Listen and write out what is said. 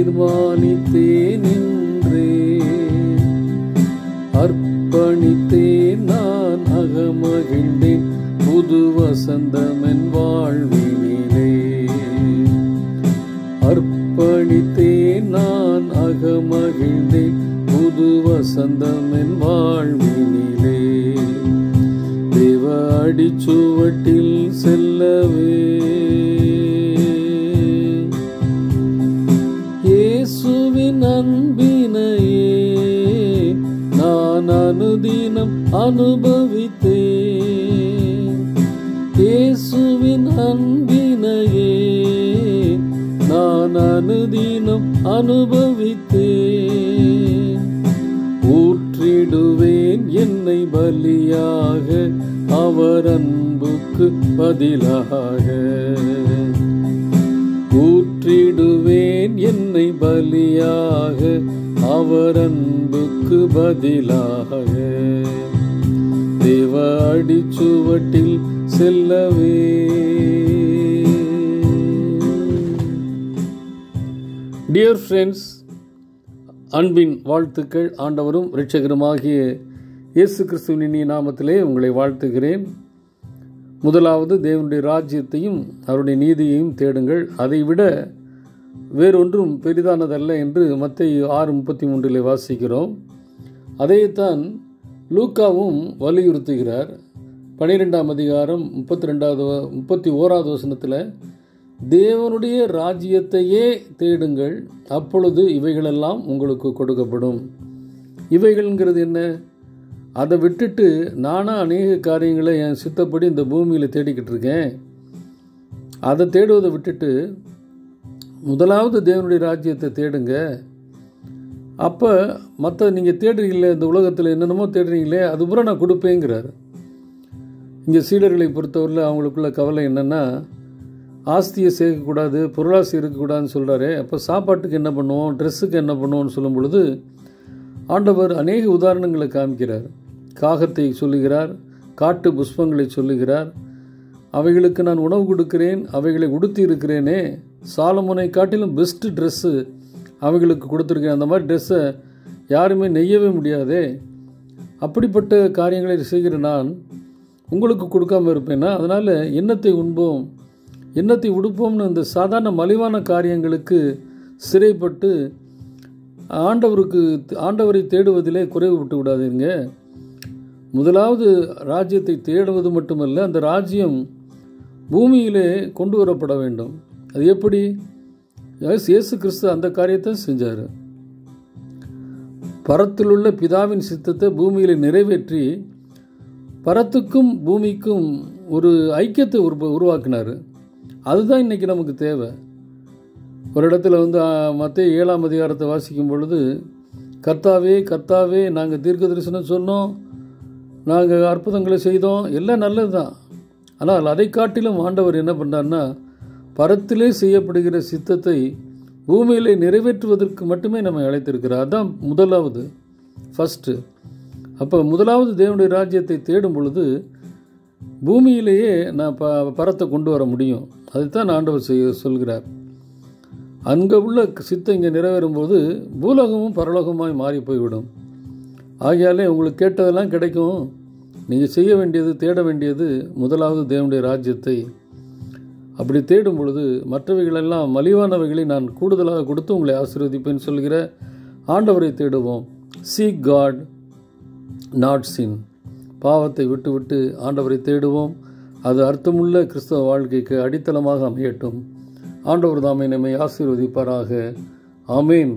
தீர்மானித்தேன் நின்றே, அர்ப்பணித்தேன் நான் அகமகிழ்ந்தேன் புது வசந்தமென் வாழ்வினிலே. அர்ப்பணித்தேன் நான் அகமகிழ்ந்தேன் புது வசந்தமென் வாழ்வினிலே. தேவ அடிச்சுவட்டில் செல்லவே இயேசுவின் அன்பினையே நான் அனுதினம் அனுபவித்தேன். இயேசுவின் அன்பினையே நான் அனுதினம் அனுபவித்தேன். ஊற்றிடுவேன் என்னை பலியாக அவர் அன்புக்கு பதிலாக. ஊற்றிடுவேன் என்னை பலியாக அவர் அன்புக்கு பதிலாக. தேவ அடிச்சுவட்டில் செல்லவே. டியர் ஃப்ரெண்ட்ஸ், அன்பின் வாழ்த்துக்கள். ஆண்டவரும் இரட்சகருமாகிய இயேசு கிறிஸ்துவின் இனிய நாமத்திலே உங்களை வாழ்த்துகிறேன். முதலாவது தேவனுடைய ராஜ்யத்தையும் அவருடைய நீதியையும் தேடுங்கள், அதைவிட வேறொன்றும் பெரிதானதல்ல என்று மத்தேயு 6:33 வாசிக்கிறோம். அதைத்தான் லூக்காவும் வலியுறுத்துகிறார். 12ஆம் அதிகாரம் 31வது வசனத்தில், தேவனுடைய ராஜ்யத்தையே தேடுங்கள், அப்பொழுது இவைகளெல்லாம் உங்களுக்கு கொடுக்கப்படும். இவைகள்ங்கிறது என்ன? அதை விட்டுட்டு நானாக அநேக காரியங்களை என் சித்தப்படி இந்த பூமியில் தேடிக்கிட்டு இருக்கேன். அதை தேடுவதை விட்டுட்டு முதலாவது தேவனுடைய ராஜ்யத்தை தேடுங்க. அப்போ மற்ற நீங்கள் தேடுறீங்களே, இந்த உலகத்தில் என்னென்னமோ தேடுறீங்களே, அது பூரா நான் கொடுப்பேங்கிறார். இங்கே சீடர்களை பொறுத்தவரையில் அவங்களுக்குள்ள கவலை என்னென்னா, ஆஸ்தியை சேர்க்கக்கூடாது, பொருளாசி இருக்கக்கூடாதுன்னு சொல்கிறாரு. அப்போ சாப்பாட்டுக்கு என்ன பண்ணுவோம், ட்ரெஸ்ஸுக்கு என்ன பண்ணுவோம்னு சொல்லும் பொழுது ஆண்டவர் அநேக உதாரணங்களை காமிக்கிறார். காகத்தை சொல்லுகிறார், காட்டு புஷ்பங்களை சொல்லுகிறார். அவைகளுக்கு நான் உணவு கொடுக்கிறேன், அவைகளை உடுத்தி இருக்கிறேனே, சாலமோனை காட்டிலும் பெஸ்ட்டு ட்ரெஸ்ஸு அவைகளுக்கு கொடுத்துருக்கேன், அந்த மாதிரி ட்ரெஸ்ஸை யாருமே நெய்யவே முடியாதே. அப்படிப்பட்ட காரியங்களை செய்கிற நான் உங்களுக்கு கொடுக்காமல் இருப்பேன்னா, அதனால் எண்ணத்தை உண்போம், எண்ணத்தை உடுப்போம்னு இந்த சாதாரண மலிவான காரியங்களுக்கு சிறைப்பட்டு ஆண்டவரை தேடுவதிலே குறைவு விட்டு விடாதீங்க. முதலாவது ராஜ்யத்தை தேடுவது மட்டுமல்ல, அந்த ராஜ்யம் பூமியிலே கொண்டு வரப்பட வேண்டும். அது எப்படி? இயேசு கிறிஸ்து அந்த காரியத்தை செஞ்சார். பரத்திலுள்ள பிதாவின் சித்தத்தை பூமியில் நிறைவேற்றி பரத்துக்கும் பூமிக்கும் ஒரு ஐக்கியத்தை உருவாக்கினார். அதுதான் இன்றைக்கி நமக்கு தேவை. ஒரு இடத்துல மத்தேயு 7ஆம் அதிகாரத்தை வாசிக்கும் பொழுது, கர்த்தாவே கர்த்தாவே, நாங்கள் தீர்க்க தரிசனம் சொன்னோம், நாங்கள் அற்புதங்களை செய்தோம், எல்லாம் நல்லது தான். ஆனால் அதை காட்டிலும் ஆண்டவர் என்ன பண்ணார்னா, பரத்திலே செய்யப்படுகிற சித்தத்தை பூமியிலே நிறைவேற்றுவதற்கு மட்டுமே நம்ம அழைத்திருக்கிறார். அதுதான் முதலாவது, ஃபஸ்ட்டு. அப்போ முதலாவது தேவனுடைய ராஜ்யத்தை தேடும் பொழுது பூமியிலேயே நான் பரத்தை கொண்டு வர முடியும். அதைத்தான் ஆண்டவர் சொல்கிறார். அங்கே உள்ள சித்தம் இங்கே நிறைவேறும்போது பூலோகமும் பரலோகமாய் மாறி போய்விடும். ஆகையாலே உங்களுக்கு கேட்டதெல்லாம் கிடைக்கும். நீங்கள் செய்ய வேண்டியது, தேட வேண்டியது முதலாவது தேவனுடைய ராஜ்யத்தை. அப்படி தேடும் பொழுது மற்றவைகளெல்லாம் மலிவானவைகளை நான் கூடுதலாக கொடுத்து உங்களை ஆசீர்வதிப்பேன் சொல்கிற ஆண்டவரை தேடுவோம். Seek God, not sin. பாவத்தை விட்டு ஆண்டவரை தேடுவோம். அது அர்த்தமுள்ள கிறிஸ்தவ வாழ்க்கைக்கு அடித்தளமாக அமையட்டும். ஆண்டவர் தாமே நம்மை ஆசீர்வதிப்பாராக. ஆமேன்.